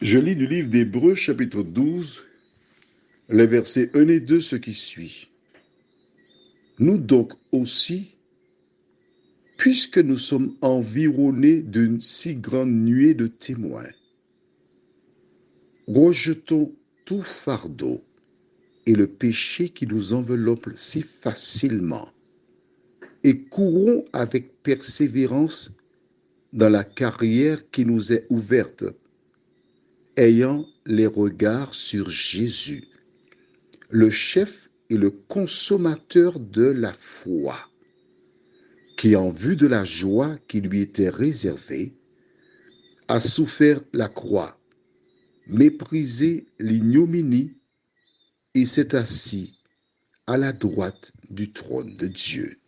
Je lis du livre d'Hébreux, chapitre 12, les versets 1 et 2, ce qui suit. Nous donc aussi, puisque nous sommes environnés d'une si grande nuée de témoins, rejetons tout fardeau et le péché qui nous enveloppe si facilement, et courons avec persévérance dans la carrière qui nous est ouverte, ayant les regards sur Jésus, le chef et le consommateur de la foi, qui, en vue de la joie qui lui était réservée, a souffert la croix, méprisé l'ignominie et s'est assis à la droite du trône de Dieu.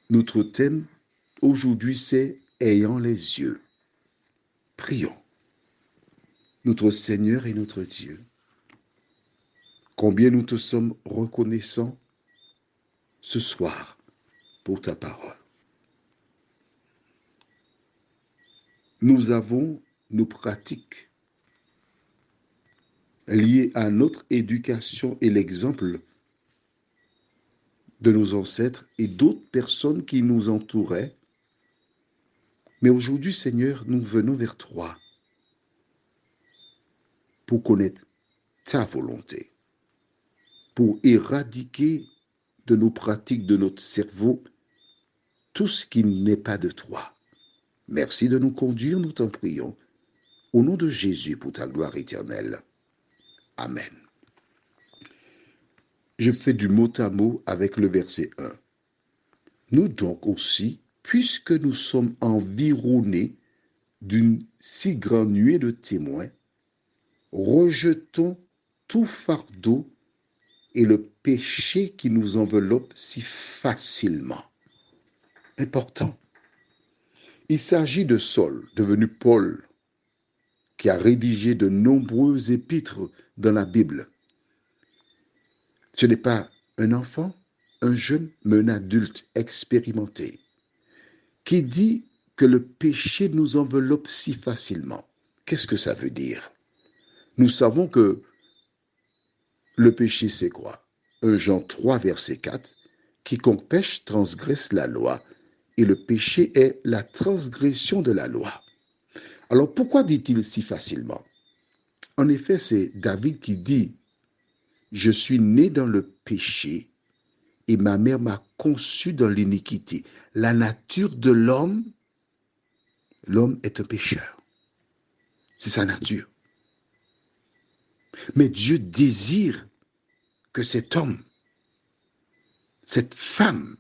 Notre thème aujourd'hui, c'est ayant les yeux. Prions. Notre Seigneur et notre Dieu, combien nous te sommes reconnaissants ce soir pour ta parole. Nous avons nos pratiques liées à notre éducation et l'exemple de nos ancêtres et d'autres personnes qui nous entouraient. Mais aujourd'hui, Seigneur, nous venons vers toi pour connaître ta volonté, pour éradiquer de nos pratiques, de notre cerveau, tout ce qui n'est pas de toi. Merci de nous conduire, nous t'en prions, au nom de Jésus pour ta gloire éternelle. Amen. Je fais du mot à mot avec le verset 1. Nous donc aussi, puisque nous sommes environnés d'une si grande nuée de témoins, rejetons tout fardeau et le péché qui nous enveloppe si facilement. Important. Il s'agit de Saul, devenu Paul, qui a rédigé de nombreux épîtres dans la Bible. Ce n'est pas un enfant, un jeune, mais un adulte expérimenté, qui dit que le péché nous enveloppe si facilement. Qu'est-ce que ça veut dire? Nous savons que le péché, c'est quoi? 1 Jean 3, verset 4, quiconque pêche transgresse la loi, et le péché est la transgression de la loi. Alors pourquoi dit-il si facilement? En effet, c'est David qui dit, je suis né dans le péché et ma mère m'a conçu dans l'iniquité. La nature de l'homme, l'homme est un pécheur. C'est sa nature. Mais Dieu désire que cet homme, cette femme,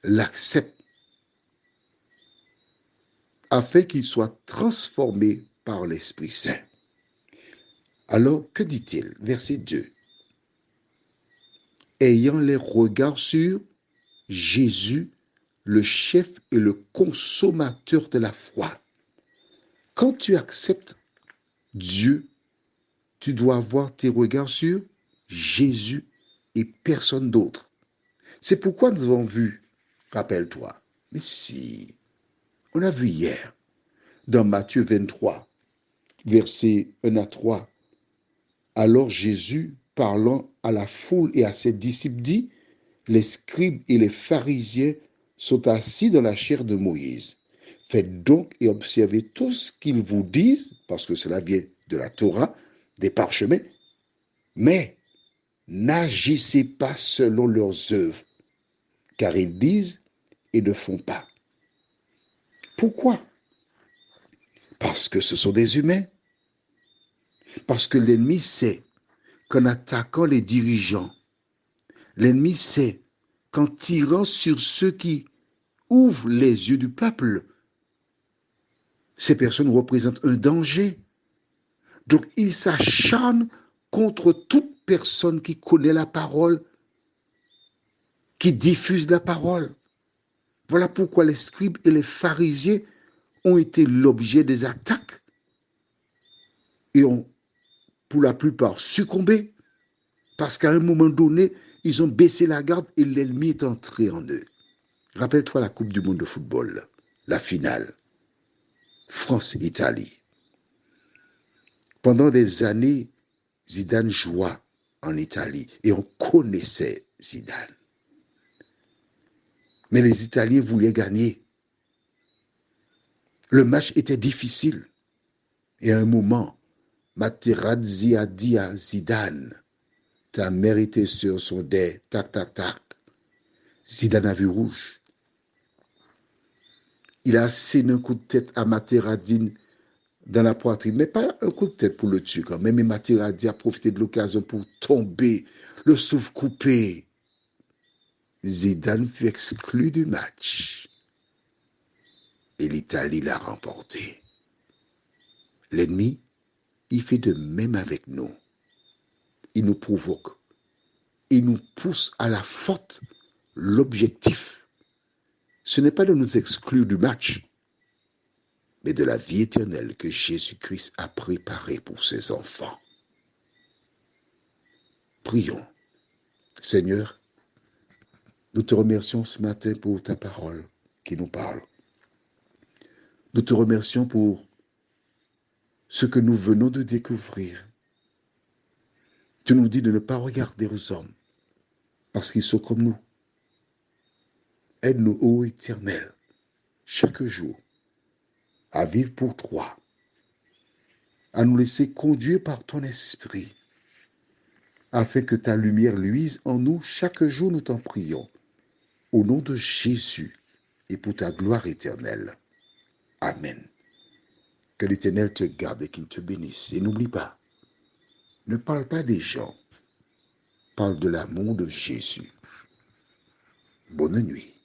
l'accepte afin qu'il soit transformé par l'Esprit Saint. Alors, que dit-il? Verset 2. Ayant les regards sur Jésus, le chef et le consommateur de la foi. Quand tu acceptes Dieu, tu dois avoir tes regards sur Jésus et personne d'autre. C'est pourquoi nous avons vu, rappelle-toi, mais si, on a vu hier, dans Matthieu 23, versets 1 à 3, alors Jésus, parlant à la foule et à ses disciples, dit, les scribes et les pharisiens sont assis dans la chair de Moïse. Faites donc et observez tout ce qu'ils vous disent, parce que cela vient de la Torah, des parchemins, mais n'agissez pas selon leurs œuvres, car ils disent et ne font pas. Pourquoi? Parce que ce sont des humains. Parce que l'ennemi sait qu'en attaquant les dirigeants, l'ennemi sait qu'en tirant sur ceux qui ouvrent les yeux du peuple, ces personnes représentent un danger. Donc il s'acharne contre toute personne qui connaît la parole, qui diffuse la parole. Voilà pourquoi les scribes et les pharisiens ont été l'objet des attaques et ont, pour la plupart, succombé parce qu'à un moment donné, ils ont baissé la garde et l'ennemi est entré en eux. Rappelle-toi la Coupe du monde de football, la finale. France-Italie. Pendant des années, Zidane joua en Italie et on connaissait Zidane. Mais les Italiens voulaient gagner. Le match était difficile. Et à un moment, Materazzi a dit à Zidane, ta mère était sur son dé, tac, tac, tac. Zidane a vu rouge. Il a asséné un coup de tête à Materazzi dans la poitrine, mais pas un coup de tête pour le tuer quand même. Et Materazzi a profité de l'occasion pour tomber, le souffle coupé. Zidane fut exclu du match. Et l'Italie l'a remporté. L'ennemi, il fait de même avec nous. Il nous provoque. Il nous pousse à la faute. L'objectif, ce n'est pas de nous exclure du match, mais de la vie éternelle que Jésus-Christ a préparée pour ses enfants. Prions. Seigneur, nous te remercions ce matin pour ta parole qui nous parle. Nous te remercions pour ce que nous venons de découvrir. Tu nous dis de ne pas regarder aux hommes, parce qu'ils sont comme nous. Aide-nous, ô Éternel, chaque jour, à vivre pour toi, à nous laisser conduire par ton esprit, afin que ta lumière luise en nous chaque jour, nous t'en prions. Au nom de Jésus et pour ta gloire éternelle. Amen. Que l'Éternel te garde et qu'il te bénisse. Et n'oublie pas, ne parle pas des gens, parle de l'amour de Jésus. Bonne nuit.